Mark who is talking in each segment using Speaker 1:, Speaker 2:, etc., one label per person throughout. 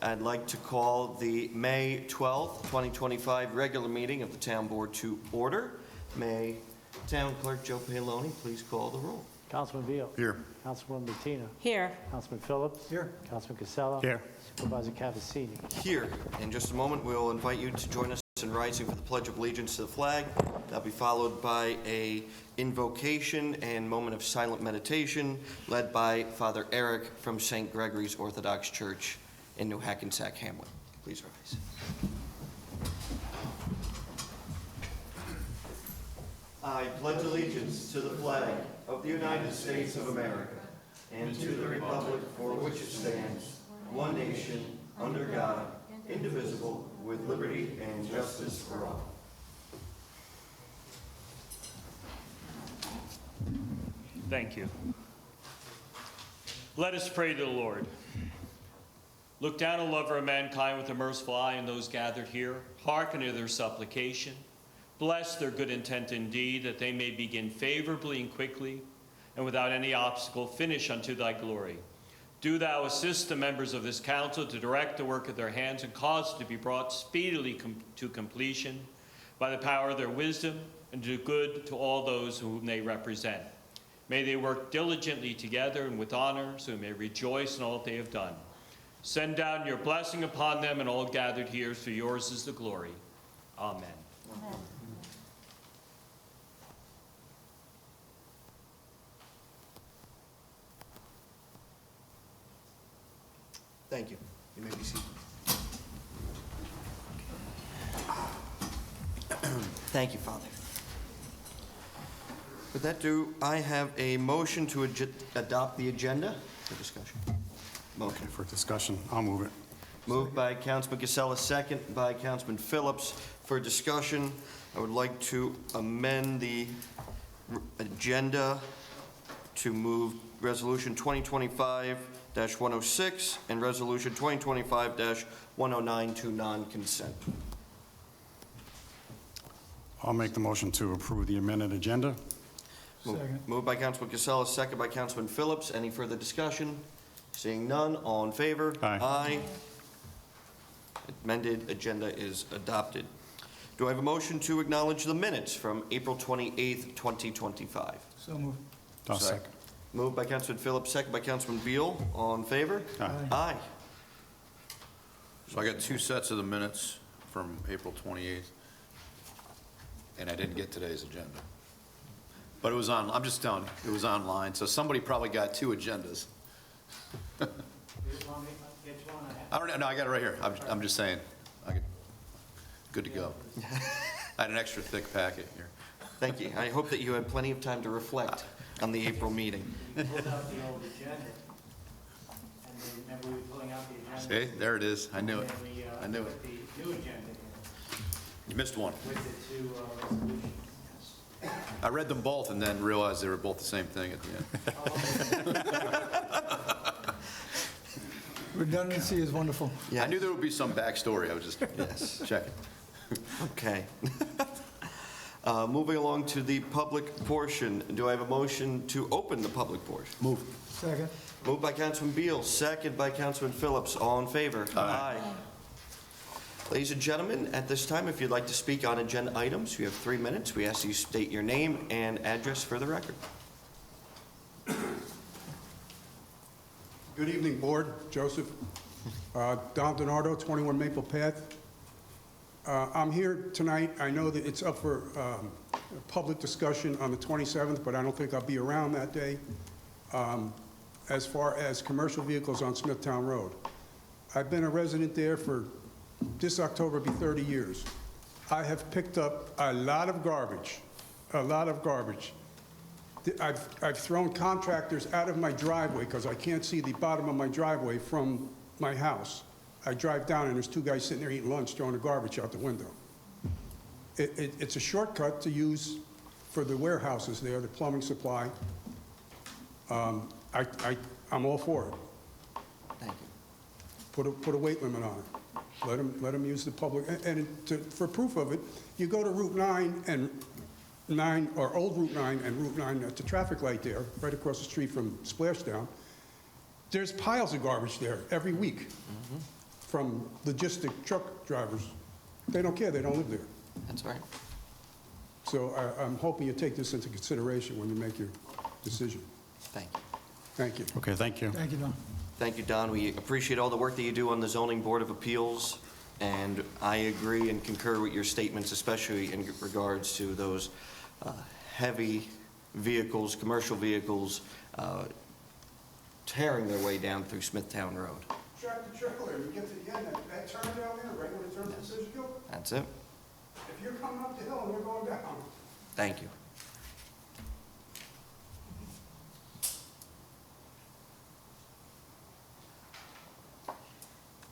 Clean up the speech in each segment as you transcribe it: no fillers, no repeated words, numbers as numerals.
Speaker 1: I'd like to call the May 12th, 2025 regular meeting of the Town Board to order. May Town Clerk Joe Paoloni please call the roll.
Speaker 2: Councilman Beal.
Speaker 3: Here.
Speaker 2: Councilwoman Bettina.
Speaker 4: Here.
Speaker 2: Councilman Phillips.
Speaker 3: Here.
Speaker 2: Councilman Casella.
Speaker 3: Here.
Speaker 2: Supervisor Cavazzini.
Speaker 1: Here. In just a moment, we'll invite you to join us in rising for the Pledge of Allegiance to the flag. That'll be followed by a invocation and moment of silent meditation led by Father Eric from St. Gregory's Orthodox Church in New Hackensack Hamlet. Please rise. I pledge allegiance to the flag of the United States of America and to the republic for which it stands, one nation, under God, indivisible, with liberty and justice for all.
Speaker 5: Thank you. Let us pray to the Lord. Look down, O lover of mankind, with a merciful eye on those gathered here. Hearken to their supplication. Bless their good intent indeed, that they may begin favorably and quickly, and without any obstacle finish unto thy glory. Do thou assist the members of this council to direct the work of their hands and cause it to be brought speedily to completion by the power of their wisdom, and do good to all those whom they represent. May they work diligently together and with honor, so we may rejoice in all that they have done. Send down your blessing upon them and all gathered here, for yours is the glory. Amen.
Speaker 4: Amen.
Speaker 1: Thank you. You may be seated. Thank you, Father. With that, do I have a motion to adopt the agenda for discussion? Motion.
Speaker 3: For discussion, I'll move it.
Speaker 1: Moved by Councilman Casella, second by Councilman Phillips. For discussion, I would like to amend the agenda to move Resolution 2025-106 and Resolution 2025-109 to non-consent.
Speaker 3: I'll make the motion to approve the amended agenda.
Speaker 1: Moved by Councilman Casella, second by Councilman Phillips. Any further discussion? Seeing none, all in favor?
Speaker 3: Aye.
Speaker 1: Aye. Amended agenda is adopted. Do I have a motion to acknowledge the minutes from April 28th, 2025?
Speaker 6: So moved.
Speaker 3: I'll second.
Speaker 1: Moved by Councilman Phillips, second by Councilman Beal. All in favor?
Speaker 3: Aye.
Speaker 1: Aye.
Speaker 7: So I got two sets of the minutes from April 28th, and I didn't get today's agenda. But it was on, I'm just telling you, it was online, so somebody probably got two agendas. I don't know, no, I got it right here. I'm just saying, good to go. I had an extra thick packet here.
Speaker 1: Thank you. I hope that you had plenty of time to reflect on the April meeting.
Speaker 2: You pulled out the old agenda, and then remember we were pulling out the agenda.
Speaker 7: See, there it is. I knew it.
Speaker 2: And we,
Speaker 7: I knew
Speaker 2: put
Speaker 7: it.
Speaker 2: the new agenda
Speaker 7: You missed one.
Speaker 2: in with the two resolutions.
Speaker 7: I read them both and then realized they were both the same thing at the end.
Speaker 6: Redundancy is wonderful.
Speaker 1: Yeah.
Speaker 7: I knew there would be some backstory. I was just checking.
Speaker 1: Okay. Moving along to the public portion. Do I have a motion to open the public portion?
Speaker 7: Move.
Speaker 6: Second.
Speaker 1: Moved by Councilman Beal, second by Councilman Phillips. All in favor? Aye. Ladies and gentlemen, at this time, if you'd like to speak on agenda items, you have 3 minutes. We ask you state your name and address for the record.
Speaker 8: Good evening, Board. Joseph. Don Donardo, 21 Maple Path. I'm here tonight. I know that it's up for public discussion on the 27th, but I don't think I'll be around that day. As far as commercial vehicles on Smithtown Road. I've been a resident there for this October be 30 years. I have picked up a lot of garbage, I've thrown contractors out of my driveway because I can't see the bottom of my driveway from my house. I drive down and there's two guys sitting there eating lunch throwing the garbage out the window. It's a shortcut to use for the warehouses there, the plumbing supply. I'm all for it.
Speaker 1: Thank you.
Speaker 8: Put a weight limit on it. Let them use the public, for proof of it, you go to Route 9 and 9, or Old Route 9 and Route 9 at the traffic light there, right across the street from Splashdown. There's piles of garbage there every week. from logistic truck drivers. They don't care, they don't live there.
Speaker 1: That's right.
Speaker 8: So I'm hoping you take this into consideration when you make your decision.
Speaker 1: Thank you.
Speaker 8: Thank you.
Speaker 3: Okay, thank you.
Speaker 6: Thank you, Don.
Speaker 1: Thank you, Don. We appreciate all the work that you do on the Zoning Board of Appeals, and I agree and concur with your statements, especially in regards to those heavy vehicles, commercial vehicles, tearing their way down through Smithtown Road.
Speaker 8: Tractor trailer, you get to the end, that turn down there, right when it turns to Decision Hill,
Speaker 1: That's it.
Speaker 8: if you're coming up the hill and they're going down,
Speaker 1: Thank you.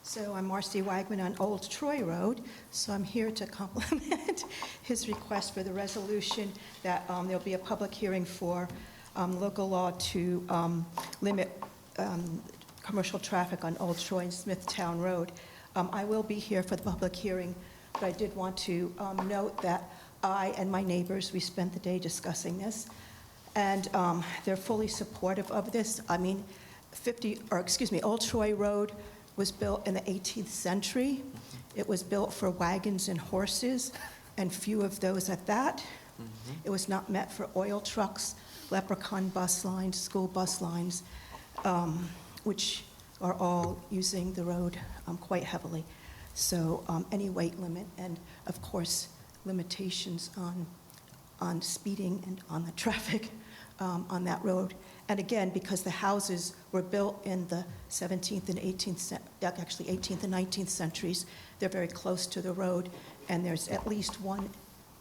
Speaker 4: So I'm Marcy Wagman on Old Troy Road, so I'm here to compliment his request for the resolution that there'll be a public hearing for local law to limit commercial traffic on Old Troy and Smithtown Road. I will be here for the public hearing, but I did want to note that I and my neighbors, we spent the day discussing this, and they're fully supportive of this. I mean, Old Troy Road was built in the 18th century. It was built for wagons and horses, and few of those at that. It was not meant for oil trucks, leprechaun bus lines, school bus lines, which are all using the road quite heavily. So any weight limit and, of course, limitations on speeding and on the traffic on that road. And again, because the houses were built in the 17th and 18th, actually 18th and 19th centuries, they're very close to the road, and there's at least one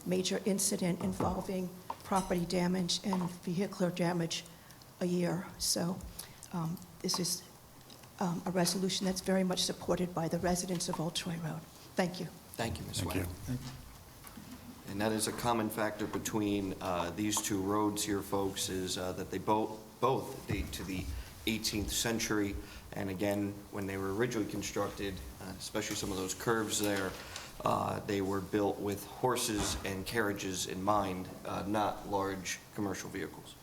Speaker 4: major incident involving property damage and vehicular damage a year. So this is a resolution that's very much supported by the residents of Old Troy Road. Thank you.
Speaker 1: Thank you, Ms.
Speaker 3: Thank you.
Speaker 1: Wagner. And that is a common factor between these two roads here, folks, is that they both date to the 18th century. And again, when they were originally constructed, especially some of those curves there, they were built with horses and carriages in mind, not large commercial vehicles.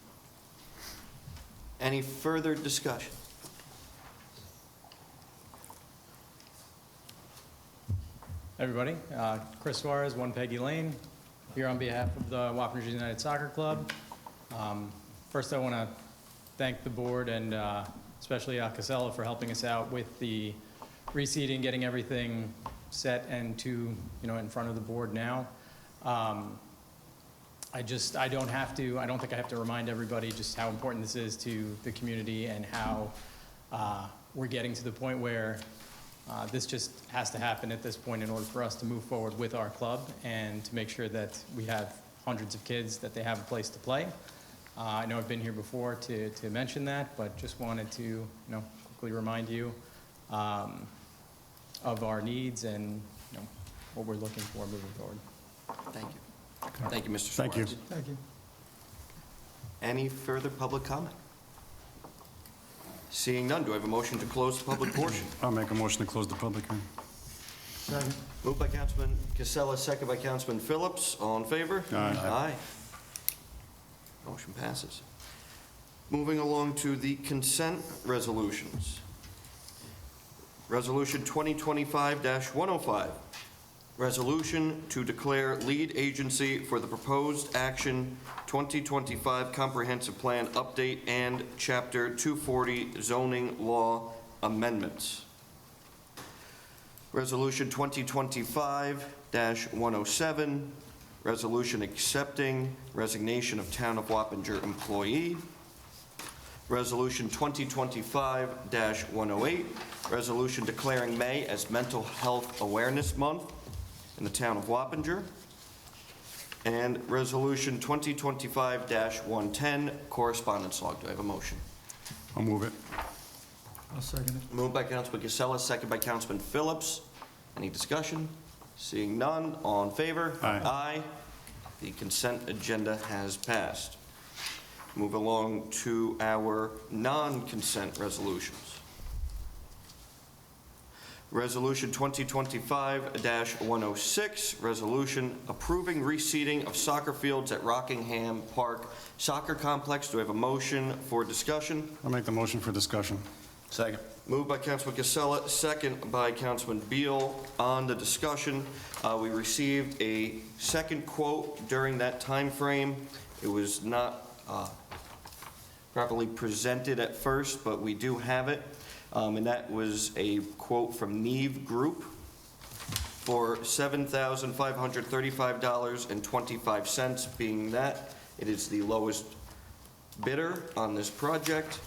Speaker 1: Any further discussion?
Speaker 9: Everybody, Chris Suarez, 1 Peggy Lane, here on behalf of the Wappingers United Soccer Club. First, I want to thank the board and especially Casella for helping us out with the reseeding, getting everything set and in front of the board now. I don't think I have to remind everybody just how important this is to the community and how we're getting to the point where this just has to happen at this point in order for us to move forward with our club and to make sure that we have hundreds of kids, that they have a place to play. I know I've been here before to mention that, but just wanted to quickly remind you of our needs and what we're looking for moving forward.
Speaker 1: Thank you. Thank you, Mr. Suarez.
Speaker 3: Thank you.
Speaker 6: Thank you.
Speaker 1: Any further public comment? Seeing none, do I have a motion to close the public portion?
Speaker 3: I'll make a motion to close the public hearing.
Speaker 6: Second.
Speaker 1: Moved by Councilman Casella, second by Councilman Phillips. All in favor?
Speaker 3: Aye.
Speaker 1: Aye. Motion passes. Moving along to the consent resolutions. Resolution 2025-105. Resolution to declare lead agency for the proposed action 2025 Comprehensive Plan Update and Chapter 240 Zoning Law Amendments. Resolution 2025-107. Resolution accepting resignation of Town of Wappinger employee. Resolution 2025-108. Resolution declaring May as Mental Health Awareness Month in the Town of Wappinger. And Resolution 2025-110, correspondence log. Do I have a motion?
Speaker 3: I'll move it.
Speaker 6: I'll second it.
Speaker 1: Moved by Councilman Casella, second by Councilman Phillips. Any discussion? Seeing none, all in favor?
Speaker 3: Aye.
Speaker 1: Aye. The consent agenda has passed. Move along to our non-consent resolutions. Resolution 2025-106, resolution approving reseeding of soccer fields at Rockingham Park Soccer Complex. Do I have a motion for discussion?
Speaker 3: I'll make the motion for discussion.
Speaker 7: Second.
Speaker 1: Moved by Councilman Casella, second by Councilman Beal. On the discussion, we received a second quote during that time frame. It was not properly presented at first, but we do have it. And that was a quote from Neve Group for $7,535.25, being that it is the lowest bidder on this project.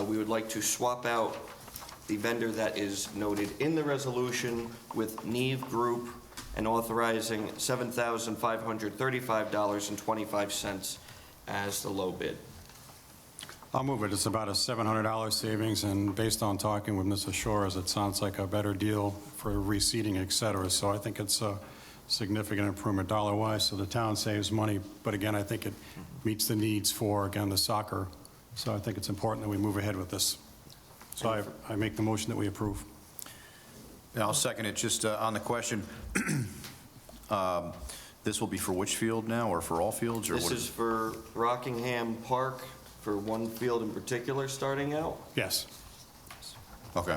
Speaker 1: We would like to swap out the vendor that is noted in the resolution with Neve Group and authorizing $7,535.25 as the low bid.
Speaker 3: I'll move it. It's about a $700 savings, and based on talking with Mr. Shores, it sounds like a better deal for reseeding, et cetera. So I think it's a significant improvement dollar-wise, so the town saves money. But again, I think it meets the needs for, again, the soccer. So I think it's important that we move ahead with this. So I make the motion that we approve.
Speaker 7: And I'll second it. Just on the question, this will be for which field now, or for all fields? Or
Speaker 1: This
Speaker 7: what
Speaker 1: is for Rockingham Park, for one field in particular starting out.
Speaker 3: Yes.
Speaker 7: Okay,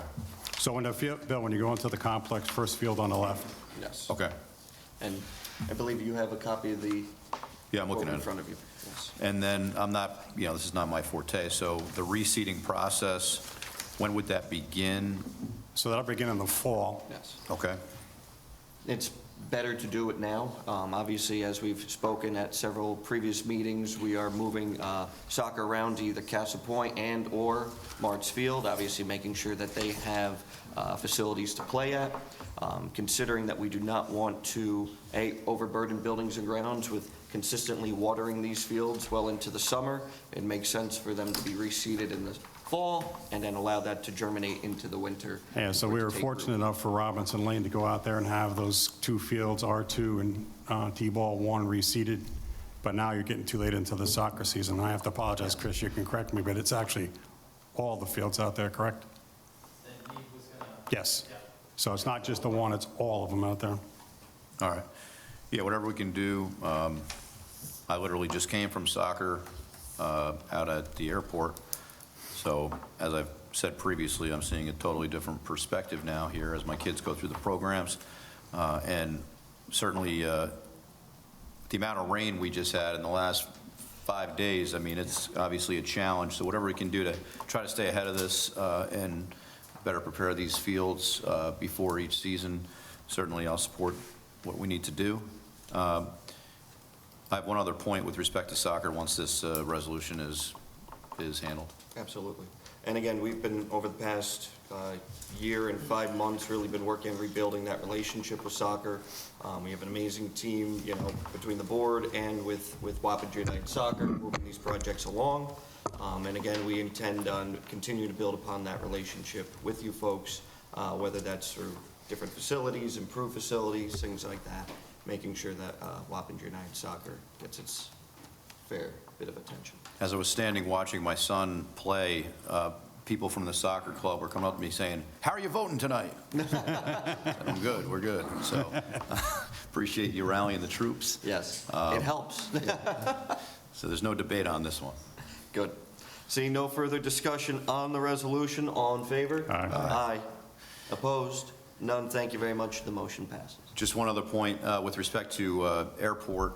Speaker 3: So when the field, Bill, when you go into the complex, first field on the left.
Speaker 1: Yes.
Speaker 7: okay.
Speaker 1: And I believe you have a copy of the
Speaker 7: Yeah, I'm looking
Speaker 1: quote
Speaker 7: at
Speaker 1: in
Speaker 7: it.
Speaker 1: front of you. Yes.
Speaker 7: And then I'm not, this is not my forte, so the reseeding process, when would that begin?
Speaker 3: So that'll begin in the fall.
Speaker 1: Yes.
Speaker 7: Okay,
Speaker 1: It's better to do it now. Obviously, as we've spoken at several previous meetings, we are moving soccer around to either Castle Point and/or Martz Field, obviously making sure that they have facilities to play at. Considering that we do not want to, A, overburden buildings and grounds with consistently watering these fields well into the summer, it makes sense for them to be reseeded in the fall and then allow that to germinate into the winter.
Speaker 3: Yeah, so we were fortunate enough for Robinson Lane to go out there and have those two fields, R2 and T-ball 1, reseeded. But now you're getting too late into the soccer season. I have to apologize, Chris, you can correct me, but it's actually all the fields out there, correct? Yes. So it's not just the one, it's all of them out there.
Speaker 7: all right. Yeah, whatever we can do. I literally just came from soccer out at the airport. So as I've said previously, I'm seeing a totally different perspective now here as my kids go through the programs. And certainly the amount of rain we just had in the last 5 days, I mean, it's obviously a challenge. So whatever we can do to try to stay ahead of this and better prepare these fields before each season, certainly I'll support what we need to do. I have one other point with respect to soccer once this resolution is handled.
Speaker 1: Absolutely. And again, we've been, over the past year and 5 months, really been working on rebuilding that relationship with soccer. We have an amazing team, between the board and with Wappinger United Soccer, moving these projects along. And again, we intend on continuing to build upon that relationship with you folks, whether that's through different facilities, improved facilities, things like that, making sure that Wappinger United Soccer gets its fair bit of attention.
Speaker 7: As I was standing watching my son play, people from the soccer club were coming up to me saying, "How are you voting tonight?" I said, "I'm good, we're good." So appreciate you rallying the troops.
Speaker 1: Yes, it helps.
Speaker 7: So there's no debate on this one.
Speaker 1: Good. Seeing no further discussion on the resolution, all in favor?
Speaker 3: Aye.
Speaker 1: Aye. Opposed? None. Thank you very much. The motion passes.
Speaker 7: Just one other point with respect to airport.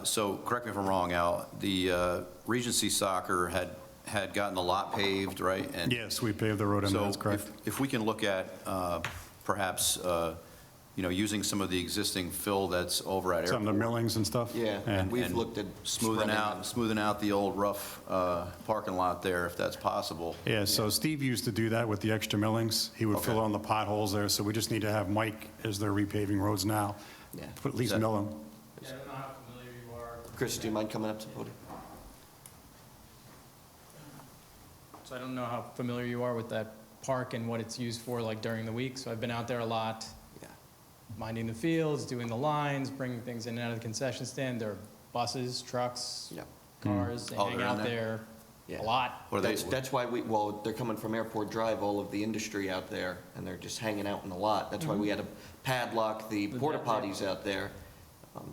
Speaker 7: So correct me if I'm wrong, Al, the Regency Soccer had gotten the lot paved, right? And
Speaker 3: Yes, we paved the road in, that's
Speaker 7: so
Speaker 3: correct.
Speaker 7: if we can look at perhaps, using some of the existing fill that's over at
Speaker 3: Some of the
Speaker 7: airport.
Speaker 3: millings and stuff.
Speaker 1: Yeah,
Speaker 3: And
Speaker 1: we've looked at
Speaker 7: Smoothing out the old rough parking lot there, if that's possible.
Speaker 3: Yeah, so Steve used to do that with the extra millings. He would fill
Speaker 7: Okay.
Speaker 3: in the potholes there, so we just need to have Mike, as they're repaving roads now,
Speaker 1: Yeah.
Speaker 3: put at least
Speaker 7: Is that-
Speaker 3: mill them.
Speaker 9: Yeah, I don't know how familiar you are.
Speaker 1: Chris, do you mind coming up to the podium?
Speaker 9: So I don't know how familiar you are with that park and what it's used for, like during the week. So I've been out there a lot,
Speaker 1: Yeah.
Speaker 9: minding the fields, doing the lines, bringing things in and out of the concession stand. There are buses, trucks,
Speaker 1: Yeah.
Speaker 9: cars. They
Speaker 7: Oh,
Speaker 9: hang
Speaker 7: they're in
Speaker 9: out
Speaker 7: there?
Speaker 9: there
Speaker 1: Yeah.
Speaker 9: a lot.
Speaker 7: What are they-
Speaker 1: That's why they're coming from Airport Drive, all of the industry out there, and they're just hanging out in the lot. That's why we had to padlock the porta potties out there.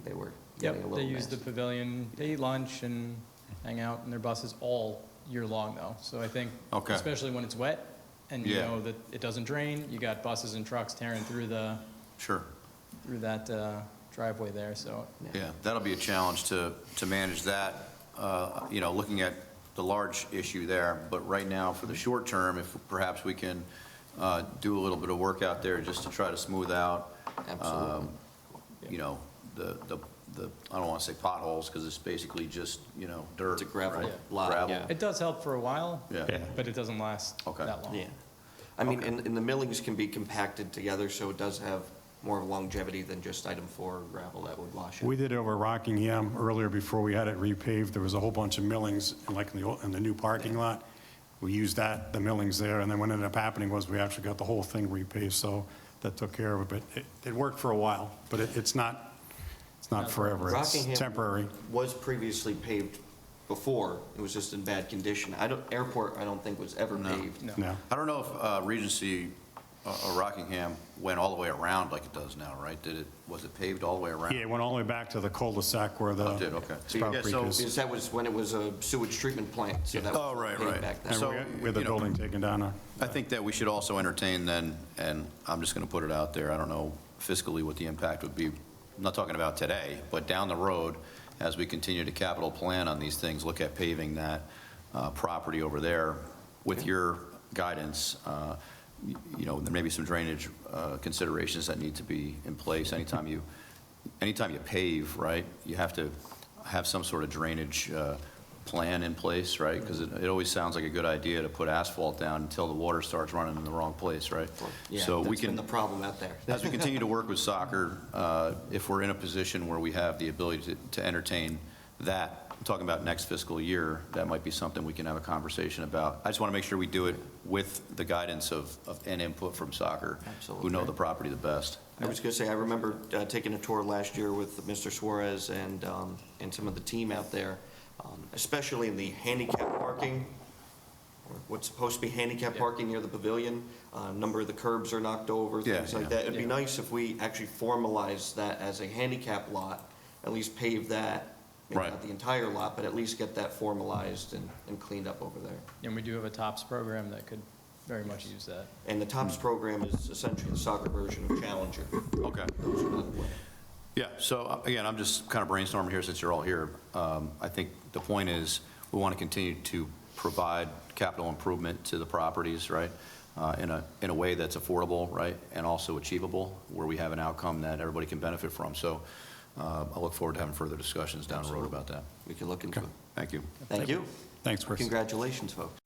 Speaker 1: They were getting a
Speaker 9: Yep,
Speaker 1: little
Speaker 9: they use the
Speaker 1: nasty.
Speaker 9: pavilion, they eat lunch and hang out in their buses all year long though. So I think,
Speaker 7: Okay.
Speaker 9: especially when it's wet and you
Speaker 7: Yeah.
Speaker 9: know that it doesn't drain, you got buses and trucks tearing through
Speaker 7: Sure.
Speaker 9: that driveway there, so.
Speaker 7: Yeah, that'll be a challenge to manage that, looking at the large issue there. But right now, for the short term, if perhaps we can do a little bit of work out there just to try to smooth out,
Speaker 1: Absolutely.
Speaker 7: the I don't want to say potholes, because it's basically just, dirt.
Speaker 1: It's a gravel
Speaker 7: right?
Speaker 1: lot,
Speaker 7: Gravel.
Speaker 1: yeah.
Speaker 9: It does help for a while,
Speaker 7: Yeah.
Speaker 9: but it doesn't last
Speaker 7: Okay.
Speaker 9: that long.
Speaker 1: Yeah. I mean, and the millings can be compacted together, so it does have more of longevity than just item 4 gravel that would wash it.
Speaker 3: We did it over Rockingham earlier before we had it repaved. There was a whole bunch of millings, like in the new parking lot. We used the millings there, and then what ended up happening was we actually got the whole thing repaved, so that took care of it. But it worked for a while, but it's not forever. It's
Speaker 1: Rockingham
Speaker 3: temporary.
Speaker 1: was previously paved before. It was just in bad condition. Airport, I don't think was ever paved.
Speaker 3: No.
Speaker 7: I don't know if Regency or Rockingham went all the way around like it does now, right? Was it paved all the way around?
Speaker 3: Yeah, it went all the way back to the cul-de-sac where the
Speaker 7: Oh, it did, okay.
Speaker 3: Sprout
Speaker 7: Yeah,
Speaker 3: Creek
Speaker 7: so-
Speaker 3: is.
Speaker 1: Because that was when it was a sewage treatment plant, so that
Speaker 7: Oh,
Speaker 1: was
Speaker 7: right,
Speaker 1: paved
Speaker 7: right.
Speaker 1: back then.
Speaker 3: And
Speaker 7: So,
Speaker 3: we had the building taken down.
Speaker 7: I think that we should also entertain then, and I'm just going to put it out there, I don't know fiscally what the impact would be. I'm not talking about today, but down the road, as we continue to capital plan on these things, look at paving that property over there with your guidance. There may be some drainage considerations that need to be in place. Anytime you pave, right, you have to have some sort of drainage plan in place, right? Because it always sounds like a good idea to put asphalt down until the water starts running in the wrong place, right?
Speaker 1: Yeah,
Speaker 7: So we
Speaker 1: that's been
Speaker 7: can,
Speaker 1: the problem out there.
Speaker 7: as we continue to work with soccer, if we're in a position where we have the ability to entertain that, I'm talking about next fiscal year, that might be something we can have a conversation about. I just want to make sure we do it with the guidance of and input from soccer,
Speaker 1: Absolutely.
Speaker 7: who know the property the best.
Speaker 1: I was going to say, I remember taking a tour last year with Mr. Suarez and some of the team out there, especially in the handicap parking, or what's supposed to be handicap parking near the pavilion. A number of the curbs are knocked over,
Speaker 7: Yeah,
Speaker 1: things like
Speaker 7: yeah.
Speaker 1: that. It'd be nice if we actually formalize that as a handicap lot, at least pave that, maybe
Speaker 7: Right.
Speaker 1: not the entire lot, but at least get that formalized and cleaned up over there.
Speaker 9: And we do have a TOPS program that could very much use that.
Speaker 1: And the TOPS program is essentially the soccer version of Challenger.
Speaker 7: Okay.
Speaker 1: Those who are not aware.
Speaker 7: Yeah, so again, I'm just kind of brainstorming here since you're all here. I think the point is, we want to continue to provide capital improvement to the properties, right? In a way that's affordable, right? And also achievable, where we have an outcome that everybody can benefit from. So I look forward to having further discussions down the road about that.
Speaker 1: We can look into it.
Speaker 7: Thank you.
Speaker 1: Thank you.
Speaker 3: Thanks, Chris.
Speaker 1: Congratulations, folks.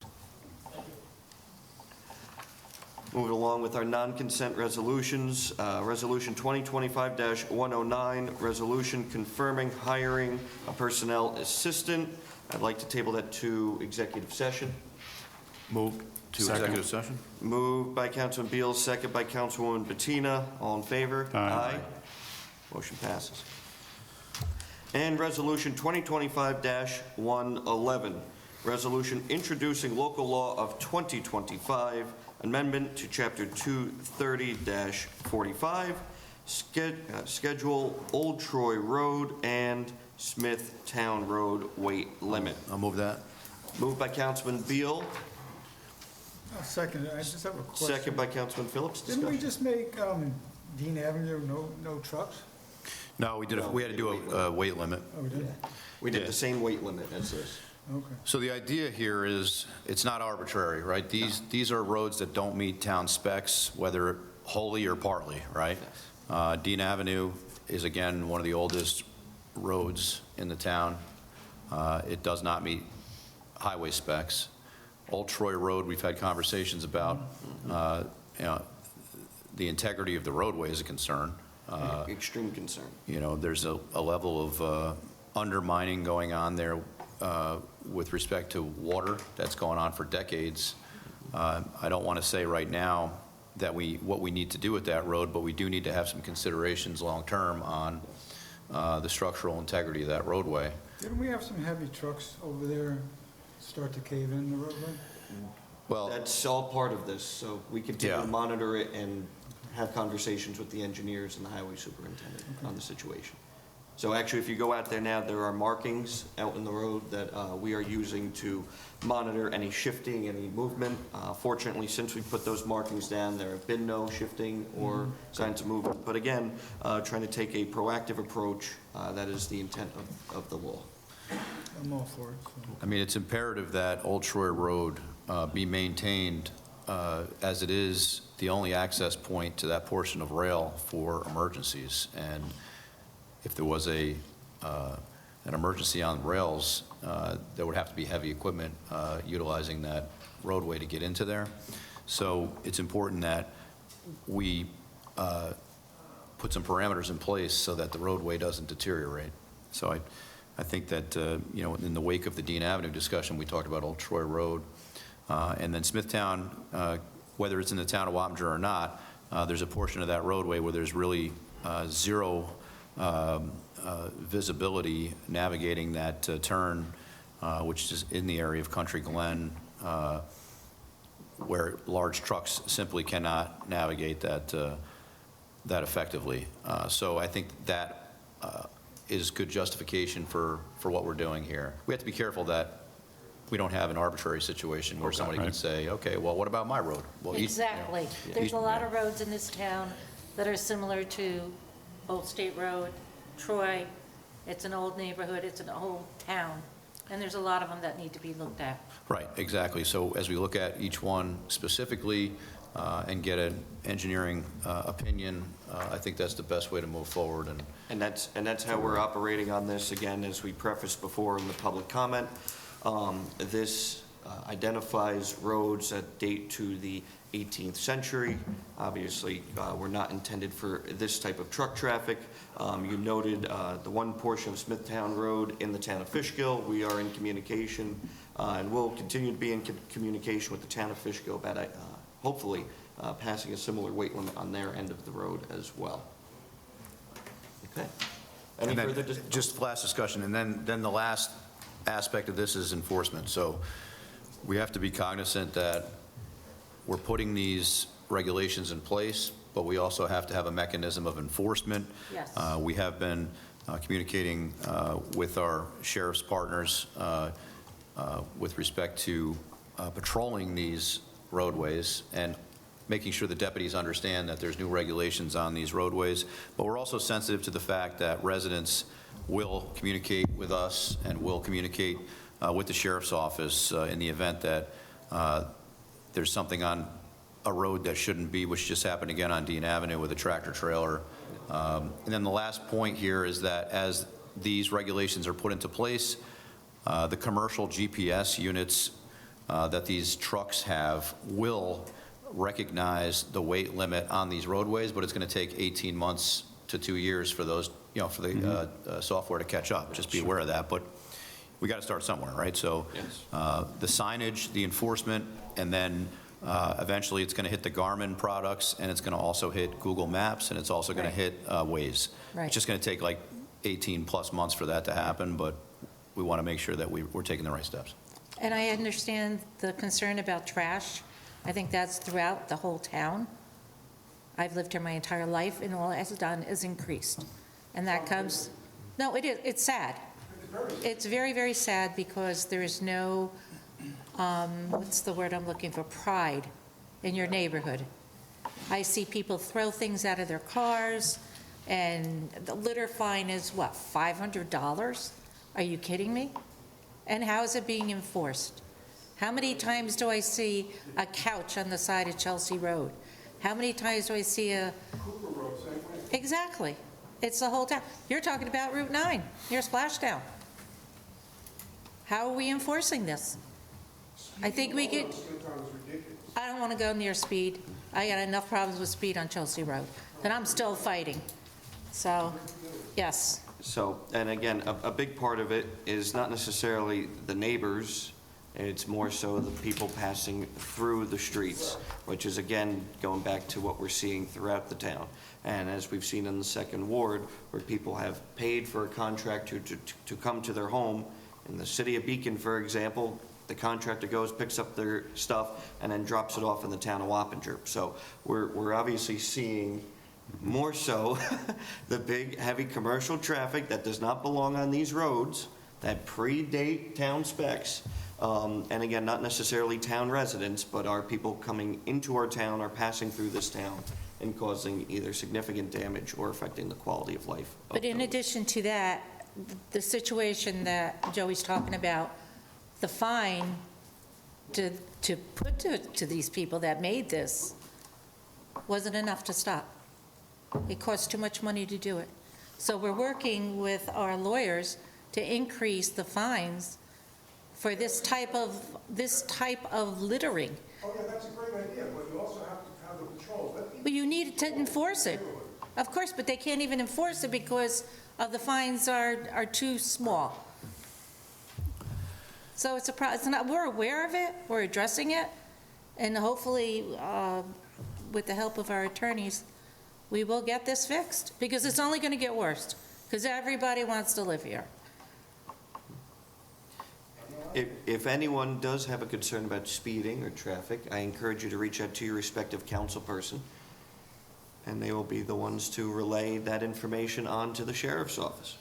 Speaker 1: Moving along with our non-consent resolutions, Resolution 2025-109, resolution confirming hiring a personnel assistant. I'd like to table that to executive session.
Speaker 7: Moved to
Speaker 3: Second.
Speaker 7: executive session?
Speaker 1: Moved by Councilman Beal, second by Councilwoman Bettina. All in favor?
Speaker 3: Aye.
Speaker 1: Motion passes. And Resolution 2025-111, resolution introducing local law of 2025, amendment to Chapter 230-45, schedule Old Troy Road and Smith Town Road weight limit.
Speaker 7: I'll move that.
Speaker 1: Moved by Councilman Beal,
Speaker 6: I'll second it. I just have a question.
Speaker 1: second by Councilman Phillips.
Speaker 6: Didn't we
Speaker 1: Discussion.
Speaker 6: just make Dean Avenue no trucks?
Speaker 7: No, we had to do a weight limit.
Speaker 6: Oh, we did?
Speaker 1: We did
Speaker 7: Yeah.
Speaker 1: the same weight limit as this.
Speaker 6: Okay.
Speaker 7: So the idea here is, it's not arbitrary, right? These are roads that don't meet town specs, whether wholly or partly, right? Dean Avenue is, again, one of the oldest roads in the town. It does not meet highway specs. Old Troy Road, we've had conversations about, the integrity of the roadway is a concern.
Speaker 1: Extreme concern.
Speaker 7: There's a level of undermining going on there with respect to water that's going on for decades. I don't want to say right now that what we need to do with that road, but we do need to have some considerations long-term on the structural integrity of that roadway.
Speaker 6: Didn't we have some heavy trucks over there start to cave in the roadway?
Speaker 7: Well,
Speaker 1: That's all part of this, so we continue
Speaker 7: Yeah.
Speaker 1: to monitor it and have conversations with the engineers and the highway superintendent on the situation. So actually, if you go out there now, there are markings out in the road that we are using to monitor any shifting, any movement. Fortunately, since we put those markings down, there have been no shifting or signs of movement. But again, trying to take a proactive approach, that is the intent of the law.
Speaker 6: I'm all for it. So.
Speaker 7: I mean, it's imperative that Old Troy Road be maintained as it is the only access point to that portion of rail for emergencies. And if there was an emergency on rails, there would have to be heavy equipment utilizing that roadway to get into there. So it's important that we put some parameters in place so that the roadway doesn't deteriorate. So I think that, you know, in the wake of the Dean Avenue discussion, we talked about Old Troy Road. And then Smithtown, whether it's in the town of Wappinger or not, there's a portion of that roadway where there's really zero visibility navigating that turn, which is in the area of Country Glen, where large trucks simply cannot navigate that effectively. So I think that is good justification for what we're doing here. We have to be careful that we don't have an arbitrary situation where somebody can say, okay, well, what about my road? Well,
Speaker 10: Exactly. There's a lot of roads in this town that are similar to Old State Road, Troy. It's an old neighborhood, it's an old town, and there's a lot of them that need to be looked at.
Speaker 7: Right, exactly. So as we look at each one specifically and get an engineering opinion, I think that's the best way to move forward.
Speaker 1: And that's how we're operating on this. Again, as we prefaced before in the public comment, this identifies roads that date to the 18th century. Obviously, were not intended for this type of truck traffic. You noted the one portion of Smithtown Road in the town of Fishkill. We are in communication and will continue to be in communication with the town of Fishkill about hopefully passing a similar weight limit on their end of the road as well. Okay. Any
Speaker 7: And then
Speaker 1: further
Speaker 7: just last discussion, and then the last aspect of this is enforcement. So we have to be cognizant that we're putting these regulations in place, but we also have to have a mechanism of enforcement.
Speaker 10: Yes.
Speaker 7: We have been communicating with our sheriff's partners with respect to patrolling these roadways and making sure the deputies understand that there's new regulations on these roadways. But we're also sensitive to the fact that residents will communicate with us and will communicate with the sheriff's office in the event that there's something on a road that shouldn't be, which just happened again on Dean Avenue with a tractor trailer. And then the last point here is that as these regulations are put into place, the commercial GPS units that these trucks have will recognize the weight limit on these roadways, but it's going to take 18 months to 2 years for those, you know, for the software to catch up. Just be aware of that. But we got to start somewhere, right? So the signage, the enforcement, and then eventually it's going to hit the Garmin products, and it's going to also hit Google Maps, and it's also going to hit Waze.
Speaker 10: Right.
Speaker 7: It's just going to take like 18 plus months for that to happen, but we want to make sure that we're taking the right steps.
Speaker 10: And I understand the concern about trash. I think that's throughout the whole town. I've lived here my entire life, and all it has done is increased. And that comes, no, it is, it's sad. It's very, very sad because there is no, what's the word I'm looking for, pride in your neighborhood. I see people throw things out of their cars, and the litter fine is what, $500? Are you kidding me? And how is it being enforced? How many times do I see a couch on the side of Chelsea Road? How many times do I see a...
Speaker 8: Cooper Road, same way.
Speaker 10: Exactly. It's the whole town. You're talking about Route 9, near Splashdown. How are we enforcing this? I think we could... I don't want to go near speed. I got enough problems with speed on Chelsea Road, and I'm still fighting. So, yes.
Speaker 1: So, and again, a big part of it is not necessarily the neighbors, it's more so the people passing through the streets, which is, again, going back to what we're seeing throughout the town. And as we've seen in the second ward, where people have paid for a contractor to come to their home. In the city of Beacon, for example, the contractor goes, picks up their stuff, and then drops it off in the town of Wappinger. So we're obviously seeing more so the big, heavy commercial traffic that does not belong on these roads, that predate town specs, and again, not necessarily town residents, but are people coming into our town or passing through this town and causing either significant damage or affecting the quality of life.
Speaker 10: But in addition to that, the situation that Joey's talking about, the fine to put to these people that made this wasn't enough to stop. It cost too much money to do it. So we're working with our lawyers to increase the fines for this type of littering.
Speaker 8: Oh, yeah, that's a great idea, but you also have to have the patrols. Let people
Speaker 10: But you need to enforce it. Of course, but they can't even enforce it because of the fines are too small. So it's not, we're aware of it, we're addressing it, and hopefully, with the help of our attorneys, we will get this fixed, because it's only going to get worse, because everybody wants to live here.
Speaker 1: If anyone does have a concern about speeding or traffic, I encourage you to reach out to your respective council person, and they will be the ones to relay that information on to the sheriff's office.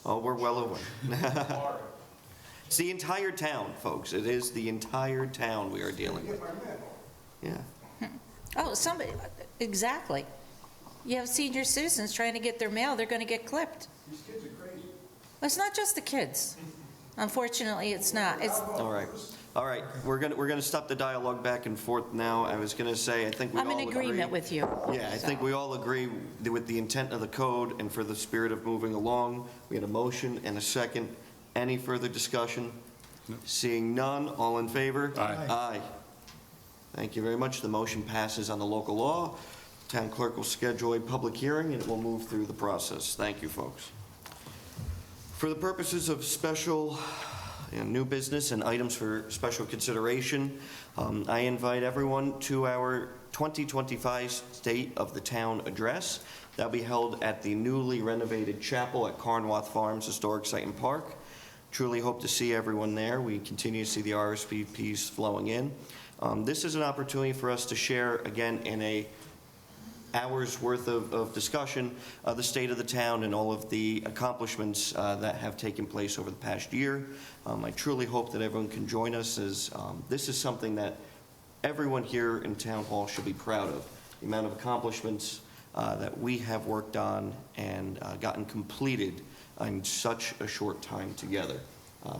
Speaker 1: Oh, we're well aware. It's the entire town, folks. It is the entire town we are dealing with. Yeah.
Speaker 10: Oh, somebody, exactly. You have senior citizens trying to get their mail, they're going to get clipped.
Speaker 8: These kids are crazy.
Speaker 10: It's not just the kids. Unfortunately, it's not. It's,
Speaker 1: All right. We're gonna stop the dialogue back and forth now. I was gonna say, I think we all
Speaker 10: I'm
Speaker 1: agree.
Speaker 10: in agreement with you.
Speaker 1: Yeah, I think we all agree with the intent of the code and for the spirit of moving along. We had a motion and a second. Any further discussion? Seeing none, all in favor?
Speaker 3: Aye.
Speaker 1: Aye. Thank you very much. The motion passes on the local law. Town clerk will schedule a public hearing, and it will move through the process. Thank you, folks. For the purposes of special new business and items for special consideration, I invite everyone to our 2025 State of the Town Address. That'll be held at the newly renovated chapel at Carnwath Farms Historic Site and Park. Truly hope to see everyone there. We continue to see the RSVPs flowing in. This is an opportunity for us to share, again, in a hours worth of discussion, the state of the town and all of the accomplishments that have taken place over the past year. I truly hope that everyone can join us, as this is something that everyone here in Town Hall should be proud of. The amount of accomplishments that we have worked on and gotten completed in such a short time together.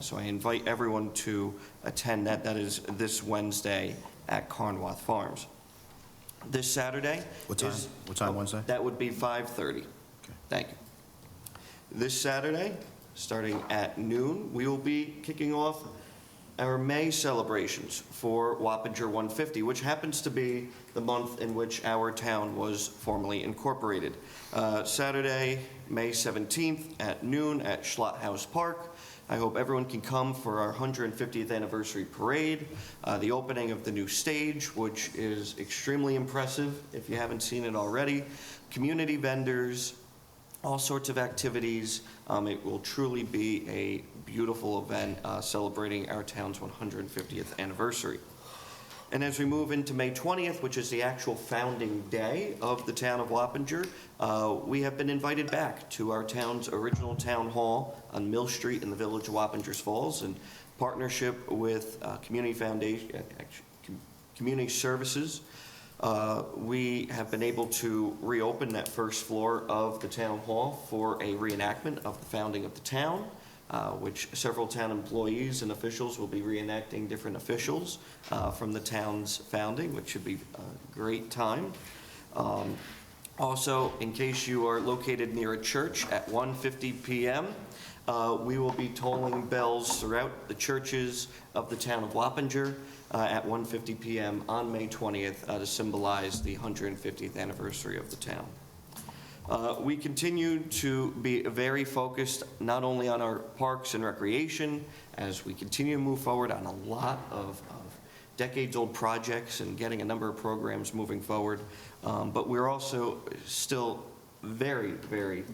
Speaker 1: So I invite everyone to attend that. That is this Wednesday at Carnwath Farms. This Saturday.
Speaker 7: What time? What time Wednesday?
Speaker 1: That would be 5:30.
Speaker 7: Okay.
Speaker 1: Thank you. This Saturday, starting at noon, we will be kicking off our May celebrations for Wappinger 150, which happens to be the month in which our town was formally incorporated. Saturday, May 17th at noon at Schlott House Park. I hope everyone can come for our 150th anniversary parade, the opening of the new stage, which is extremely impressive if you haven't seen it already, community vendors, all sorts of activities. It will truly be a beautiful event celebrating our town's 150th anniversary. And as we move into May 20th, which is the actual founding day of the town of Wappinger, we have been invited back to our town's original town hall on Mill Street in the village of Wappingers Falls in partnership with Community Foundation, Community Services. We have been able to reopen that first floor of the town hall for a reenactment of the founding of the town, which several town employees and officials will be reenacting different officials from the town's founding, which should be a great time. Also, in case you are located near a church, at 1:50 p.m., we will be tolling bells throughout the churches of the town of Wappinger at 1:50 p.m. on May 20th to symbolize the 150th anniversary of the town. We continue to be very focused not only on our parks and recreation, as we continue to move forward on a lot of decades-old projects and getting a number of programs moving forward, but we're also still very, very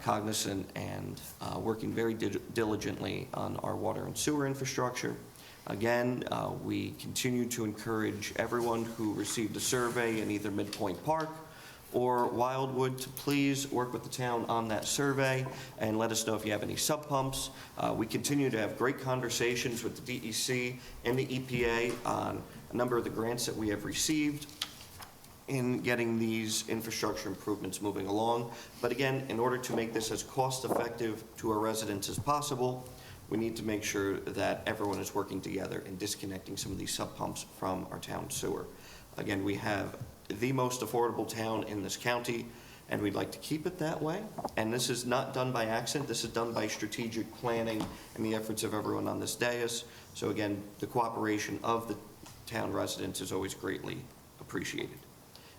Speaker 1: cognizant and working very diligently on our water and sewer infrastructure. Again, we continue to encourage everyone who received a survey in either Midpoint Park or Wildwood to please work with the town on that survey and let us know if you have any sub pumps. We continue to have great conversations with the DEC and the EPA on a number of the grants that we have received in getting these infrastructure improvements moving along. But again, in order to make this as cost-effective to our residents as possible, we need to make sure that everyone is working together in disconnecting some of these sub pumps from our town sewer. Again, we have the most affordable town in this county, and we'd like to keep it that way. And this is not done by accident. This is done by strategic planning and the efforts of everyone on this dais. So again, the cooperation of the town residents is always greatly appreciated.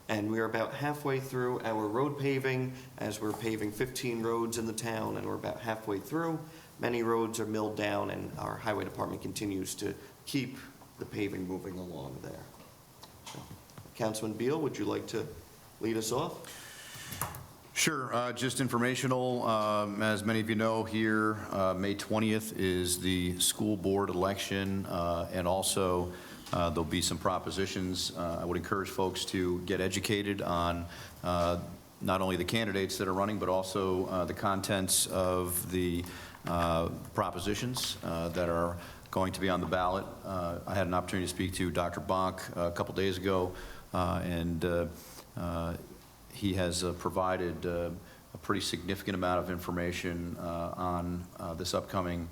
Speaker 1: And we are about halfway through our road paving, as we're paving 15 roads in the town, and we're about halfway through. Many roads are milled down, and our highway department continues to keep the paving moving along there. So, Councilman Beal, would you like to lead us off?
Speaker 7: Sure, just informational. As many of you know here, May 20th is the school board election, and also there'll be some propositions. I would encourage folks to get educated on not only the candidates that are running, but also the contents of the propositions that are going to be on the ballot. I had an opportunity to speak to Dr. Bonk a couple days ago, and he has provided a pretty significant amount of information on this upcoming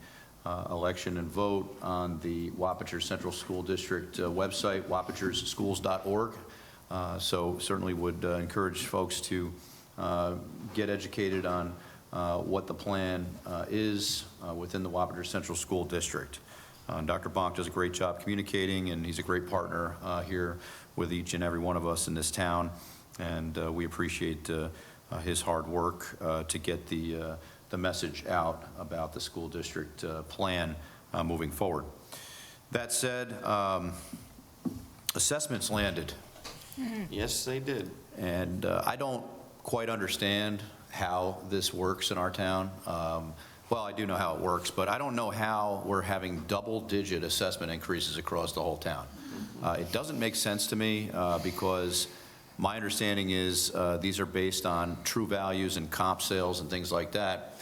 Speaker 7: election and vote on the Wappinger Central School District website, wappingerschools.org. So certainly would encourage folks to get educated on what the plan is within the Wappinger Central School District. Dr. Bonk does a great job communicating, and he's a great partner here with each and every one of us in this town, and we appreciate his hard work to get the message out about the school district plan moving forward. That said, assessments landed.
Speaker 1: Yes, they did.
Speaker 7: And I don't quite understand how this works in our town. Well, I do know how it works, but I don't know how we're having double-digit assessment increases across the whole town. It doesn't make sense to me because my understanding is these are based on true values and comp sales and things like that.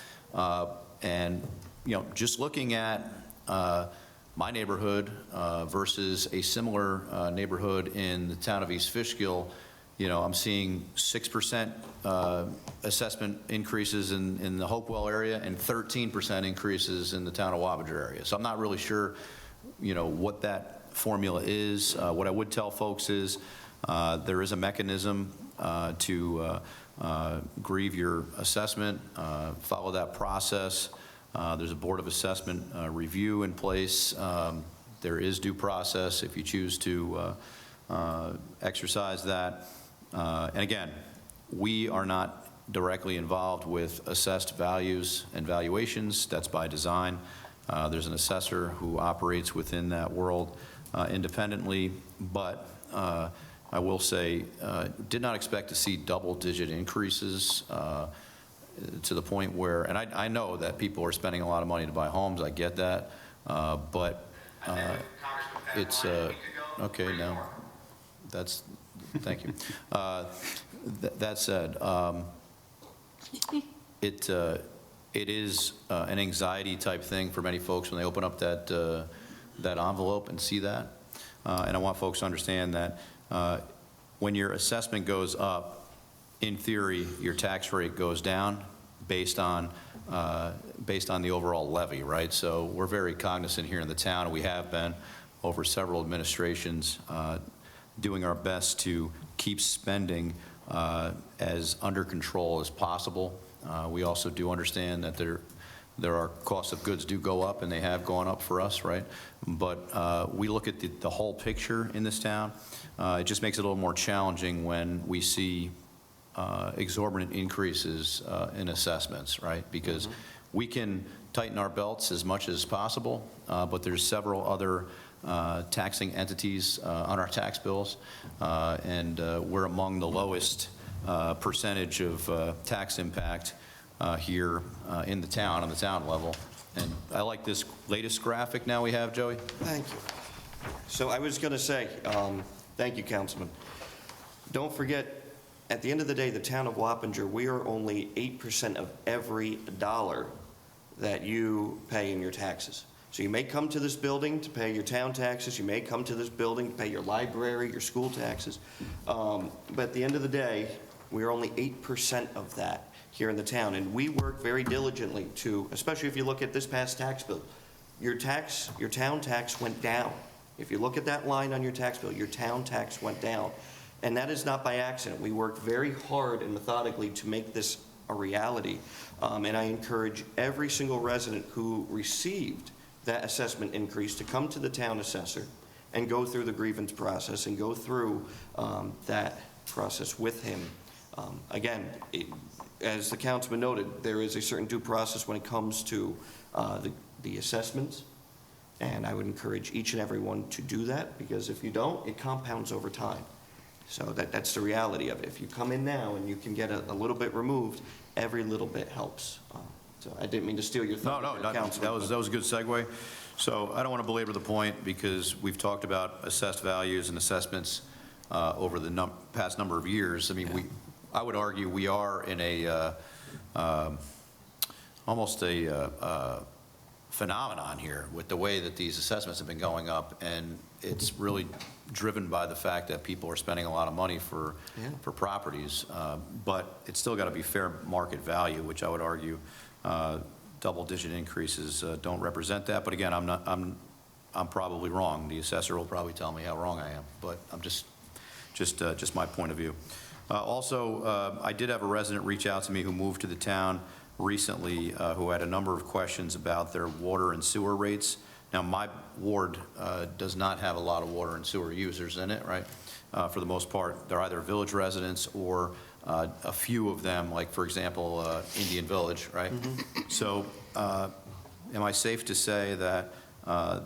Speaker 7: And, you know, just looking at my neighborhood versus a similar neighborhood in the town of East Fishkill, you know, I'm seeing 6% assessment increases in the Hopewell area and 13% increases in the town of Wappinger area. So I'm not really sure, you know, what that formula is. What I would tell folks is there is a mechanism to grieve your assessment, follow that process. There's a Board of Assessment review in place. There is due process if you choose to exercise that. And again, we are not directly involved with assessed values and valuations. That's by design. There's an assessor who operates within that world independently, but I will say, did not expect to see double-digit increases to the point where, and I know that people are spending a lot of money to buy homes, I get that, but it's, okay, now, that's, thank you. That said, it is an anxiety type thing for many folks when they open up that envelope and see that. And I want folks to understand that when your assessment goes up, in theory, your tax rate goes down based on the overall levy, right? So we're very cognizant here in the town, and we have been over several administrations doing our best to keep spending as under control as possible. We also do understand that there are costs of goods do go up, and they have gone up for us, right? But we look at the whole picture in this town. It just makes it a little more challenging when we see exorbitant increases in assessments, right? Because we can tighten our belts as much as possible, but there's several other taxing entities on our tax bills, and we're among the lowest percentage of tax impact here in the town, on the town level. And I like this latest graphic now we have, Joey.
Speaker 1: Thank you. So I was going to say, thank you, Councilman. Don't forget, At the end of the day, the town of Wappinger, we are only 8% of every dollar that you pay in your taxes. So you may come to this building to pay your town taxes, you may come to this building to pay your library, your school taxes, but at the end of the day, we are only 8% of that here in the town, and we work very diligently to, especially if you look at this past tax bill, your town tax went down. If you look at that line on your tax bill, your town tax went down. And that is not by accident. We worked very hard and methodically to make this a reality. And I encourage every single resident who received that assessment increase to come to the town assessor and go through the grievance process and go through that process with him. Again, as the councilman noted, there is a certain due process when it comes to the assessments. And I would encourage each and every one to do that, because if you don't, it compounds over time. So that's the reality of it. If you come in now and you can get a little bit removed, every little bit helps. So I didn't mean to steal your thunder.
Speaker 7: No, that was a good segue. So I don't want to belabor the point, because we've talked about assessed values and assessments over the past number of years. I mean, I would argue we are in a almost a phenomenon here with the way that these assessments have been going up, and it's really driven by the fact that people are spending a lot of money for properties, but it's still got to be fair market value, which I would argue double-digit increases don't represent that. But again, I'm probably wrong. The assessor will probably tell me how wrong I am, but I'm just my point of view. Also, I did have a resident reach out to me who moved to the town recently, who had a number of questions about their water and sewer rates. Now, my ward does not have a lot of water and sewer users in it, right? For the most part, they're either village residents or a few of them, like, for example, Indian Village, right? Mm-hmm. So am I safe to say that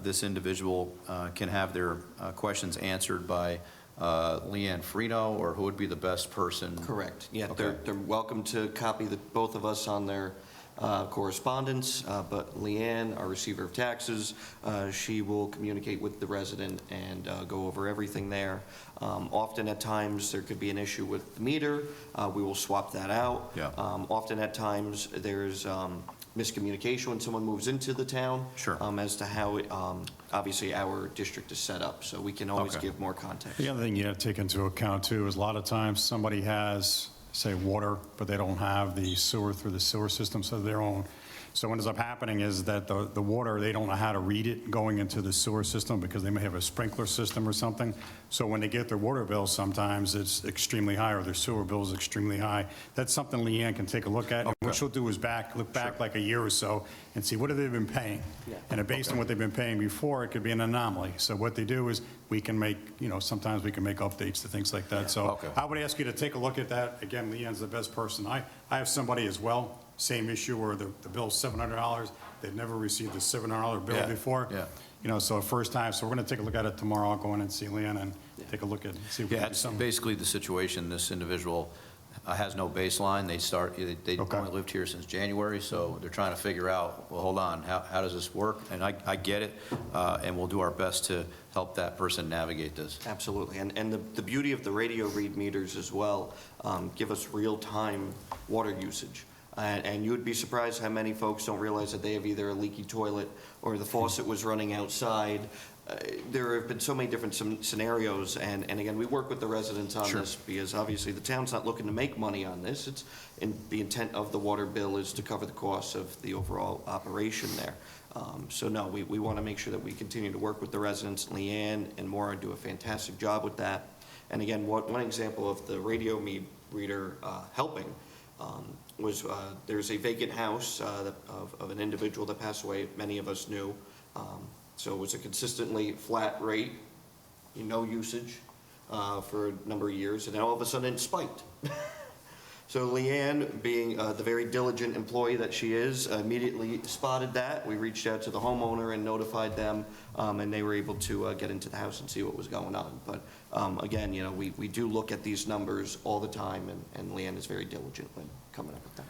Speaker 7: this individual can have their questions answered by Leanne Frino, or who would be the best person?
Speaker 1: Correct. Yeah,
Speaker 7: Okay.
Speaker 1: they're welcome to copy both of us on their correspondence, but Leanne, our receiver of taxes, she will communicate with the resident and go over everything there. Often at times, there could be an issue with the meter. We will swap that out.
Speaker 7: Yeah.
Speaker 1: Often at times, there's miscommunication when someone moves into the town.
Speaker 7: Sure.
Speaker 1: As to how it, obviously our district is set up, so we can always
Speaker 7: Okay.
Speaker 1: give more context.
Speaker 3: The other thing you have to take into account, too, is a lot of times somebody has, say, water, but they don't have the sewer through the sewer system, so their own. So what ends up happening is that the water, they don't know how to read it going into the sewer system, because they may have a sprinkler system or something. So when they get their water bill, sometimes it's extremely high, or their sewer bill is extremely high. That's something Leanne can take a look at. And what she'll do is look back like a year or so and see what have they been paying.
Speaker 1: Yeah.
Speaker 3: And based on what they've been paying before, it could be an anomaly. So what they do is we can make, sometimes we can make updates to things like that. So
Speaker 7: Okay.
Speaker 3: I would ask you to take a look at that. Again, Leanne's the best person. I have somebody as well, same issue, where the bill's $700. They've never received a $700 bill
Speaker 7: Yeah,
Speaker 3: before.
Speaker 7: yeah.
Speaker 3: So first time. So we're going to take a look at it tomorrow. I'll go in and see Leanne and take a look at it, see if we
Speaker 7: Yeah,
Speaker 3: can do
Speaker 7: it's
Speaker 3: something.
Speaker 7: basically the situation. This individual has no baseline. They
Speaker 3: Okay.
Speaker 7: only lived here since January, so they're trying to figure out, well, hold on, how does this work? And I get it, and we'll do our best to help that person navigate this.
Speaker 1: Absolutely, and the beauty of the radio read meters as well, give us real-time water usage. And you would be surprised how many folks don't realize that they have either a leaky toilet or the faucet was running outside. There have been so many different scenarios, and again, we work with the residents on
Speaker 7: Sure.
Speaker 1: this, because obviously the town's not looking to make money on this. The intent of the water bill is to cover the costs of the overall operation there. So no, we want to make sure that we continue to work with the residents. Leanne and Maura do a fantastic job with that. And again, one example of the radio reader helping was there's a vacant house of an individual that passed away, many of us knew. So it was a consistently flat rate, no usage for a number of years, and then all of a sudden it spiked. So Leanne, being the very diligent employee that she is, immediately spotted that. We reached out to the homeowner and notified them, and they were able to get into the house and see what was going on. But again, we do look at these numbers all the time, and Leanne is very diligent when coming up with them.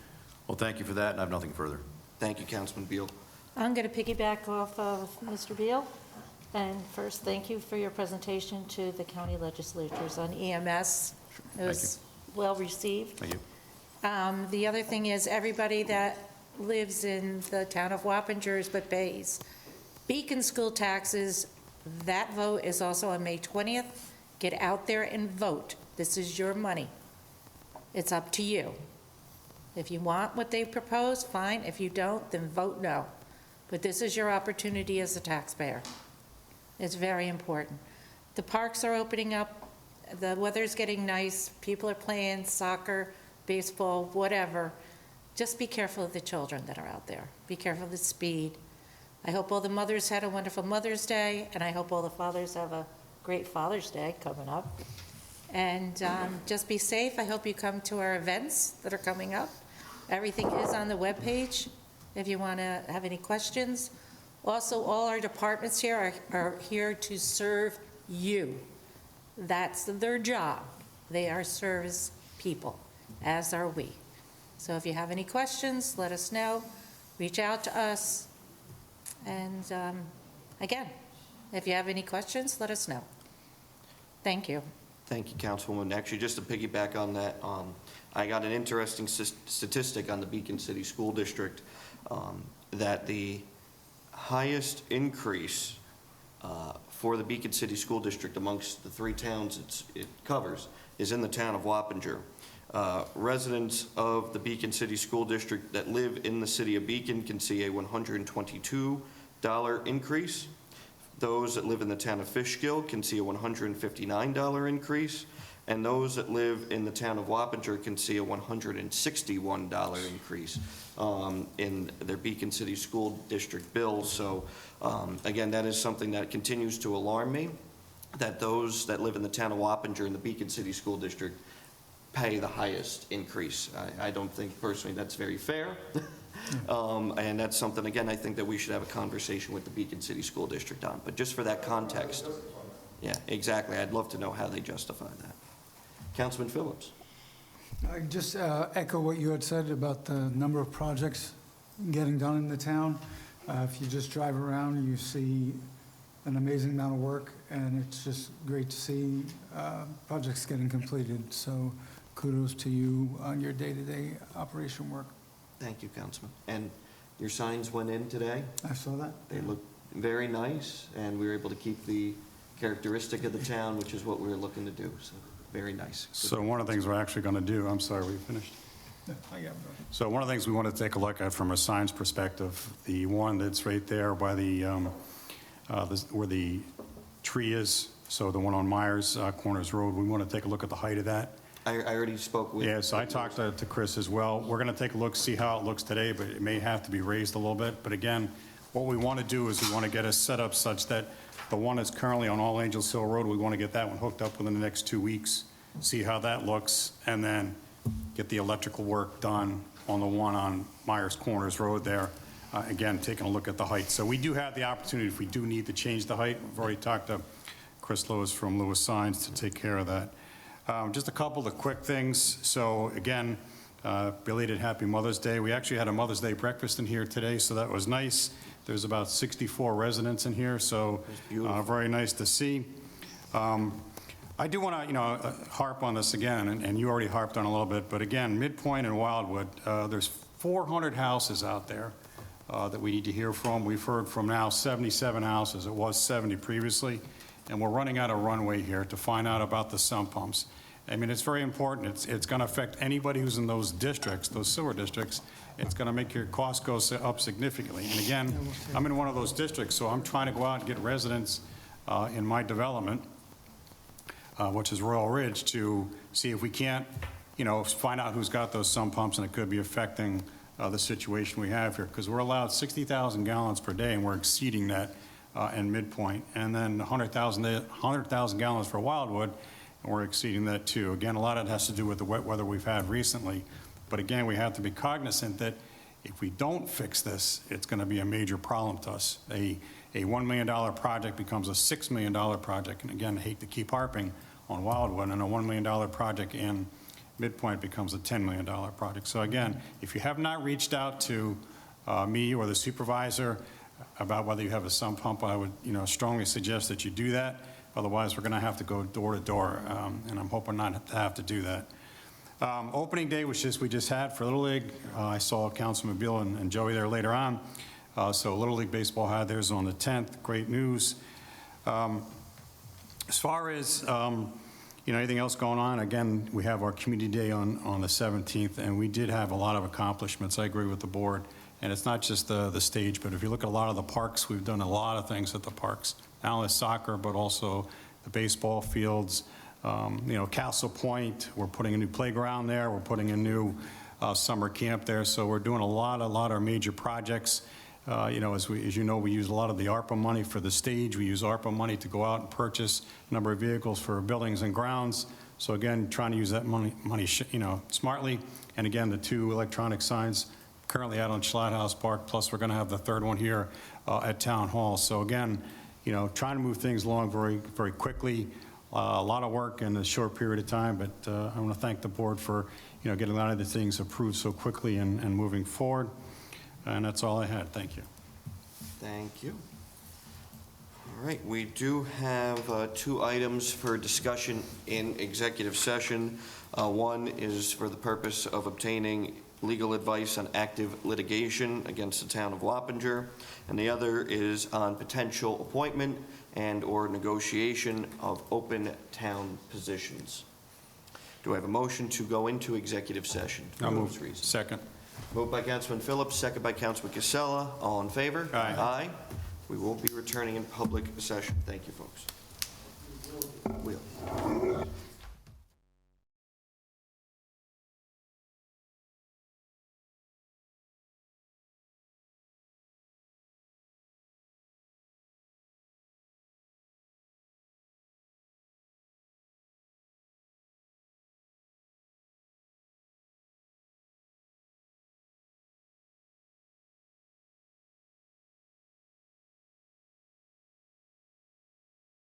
Speaker 7: Well, thank you for that, and I have nothing further.
Speaker 1: Thank you, Councilman Beal.
Speaker 10: I'm going to piggyback off of Mr. Beal. And first, thank you for your presentation to the county legislatures on EMS. It was well received.
Speaker 7: Thank you.
Speaker 10: The other thing is, everybody that lives in the town of Wappingers but pays Beacon school taxes, that vote is also on May 20th. Get out there and vote. This is your money. It's up to you. If you want what they propose, fine. If you don't, then vote no. But this is your opportunity as a taxpayer. It's very important. The parks are opening up. The weather's getting nice. People are playing soccer, baseball, whatever. Just be careful of the children that are out there. Be careful of the speed. I hope all the mothers had a wonderful Mother's Day, and I hope all the fathers have a great Father's Day coming up. And just be safe. I hope you come to our events that are coming up. Everything is on the webpage if you want to have any questions. Also, all our departments here are here to serve you. That's their job. They are service people, as are we. So if you have any questions, let us know. Reach out to us. And again, if you have any questions, let us know. Thank you.
Speaker 1: Thank you, Councilwoman. Actually, just to piggyback on that, I got an interesting statistic on the Beacon City School District, that the highest increase for the Beacon City School District amongst the 3 towns it covers is in the town of Wappinger. Residents of the Beacon City School District that live in the city of Beacon can see a $122 increase. Those that live in the town of Fishkill can see a $159 increase. And those that live in the town of Wappinger can see a $161 increase in their Beacon City School District bills. So again, that is something that continues to alarm me, that those that live in the town of Wappinger in the Beacon City School District pay the highest increase. I don't think personally that's very fair. And that's something, again, I think that we should have a conversation with the Beacon City School District on. But just for that context. Yeah, exactly. I'd love to know how they justify that. Councilman Phillips.
Speaker 6: I just echo what you had said about the number of projects getting done in the town. If you just drive around, you see an amazing amount of work, and it's just great to see projects getting completed. So kudos to you on your day-to-day operation work.
Speaker 1: Thank you, Councilman. And your signs went in today.
Speaker 6: I saw that.
Speaker 1: They look very nice, and we were able to keep the characteristic of the town, which is what we were looking to do. So very nice.
Speaker 3: So one of the things we're actually going to do, I'm sorry, we finished? So one of the things we want to take a look at from a signs perspective, the one that's right there by the, where the tree is, so the one on Myers Corners Road, we want to take a look at the height of that.
Speaker 1: I already spoke with...
Speaker 3: Yes, I talked to Chris as well. We're going to take a look, see how it looks today, but it may have to be raised a little bit. But again, what we want to do is we want to get us set up such that the one that's currently on All Angels Hill Road, we want to get that one hooked up within the next 2 weeks, see how that looks, and then get the electrical work done on the one on Myers Corners Road there. Again, taking a look at the height. So we do have the opportunity, if we do need to change the height. We've already talked to Chris Lewis from Lewis Signs to take care of that. Just a couple of quick things. So again, belated Happy Mother's Day. We actually had a Mother's Day breakfast in here today, so that was nice. There's about 64 residents in here, so very nice to see. I do want to, harp on this again, and you already harped on a little bit, but again, Midpoint and Wildwood, there's 400 houses out there that we need to hear from. We've heard from now 77 houses. It was 70 previously, and we're running out of runway here to find out about the sump pumps. I mean, it's very important. It's going to affect anybody who's in those districts, those sewer districts. It's going to make your cost go up significantly. And again, I'm in one of those districts, so I'm trying to go out and get residents in my development, which is Royal Ridge, to see if we can't, find out who's got those sump pumps, and it could be affecting the situation we have here, because we're allowed 60,000 gallons per day, and we're exceeding that in Midpoint, and then 100,000 gallons for Wildwood, and we're exceeding that too. Again, a lot of it has to do with the wet weather we've had recently, but again, we have to be cognizant that if we don't fix this, it's going to be a major problem to us. A $1 million project becomes a $6 million project, and again, I hate to keep harping on Wildwood, and a $1 million project in Midpoint becomes a $10 million project. So again, if you have not reached out to me or the supervisor about whether you have a sump pump, I would strongly suggest that you do that. Otherwise, we're going to have to go door to door, and I'm hoping not to have to do that. Opening day was we just had for Little League. I saw Councilman Beal and Joey there later on. So Little League Baseball had theirs on the 10th. Great news. As far as, anything else going on, again, we have our community day on the 17th, and we did have a lot of accomplishments. I agree with the board. And it's not just the stage, but if you look at a lot of the parks, we've done a lot of things at the parks. Not only soccer, but also the baseball fields. Castle Point, we're putting a new playground there. We're putting a new summer camp there. So we're doing a lot of major projects. As you know, we use a lot of the ARPA money for the stage. We use ARPA money to go out and purchase a number of vehicles for buildings and grounds. So again, trying to use that money smartly. And again, the 2 electronic signs currently out on Schlatt House Park, plus we're going to have the 3rd one here at Town Hall. So again, trying to move things along very, very quickly. A lot of work in a short period of time, but I want to thank the board for, getting a lot of the things approved so quickly and moving forward. And that's all I had. Thank you.
Speaker 1: Thank you. All right, we do have 2 items for discussion in executive session. One is for the purpose of obtaining legal advice on active litigation against the town of Wappinger, and the other is on potential appointment and/or negotiation of open town positions. Do I have a motion to go into executive session?
Speaker 3: I'll
Speaker 1: For
Speaker 3: move.
Speaker 1: those reasons?
Speaker 3: Second.
Speaker 1: Moved by Councilman Phillips, second by Councilman Casella. All in favor?
Speaker 3: Aye.
Speaker 1: Aye. We will be returning in public session. Thank you, folks. Will.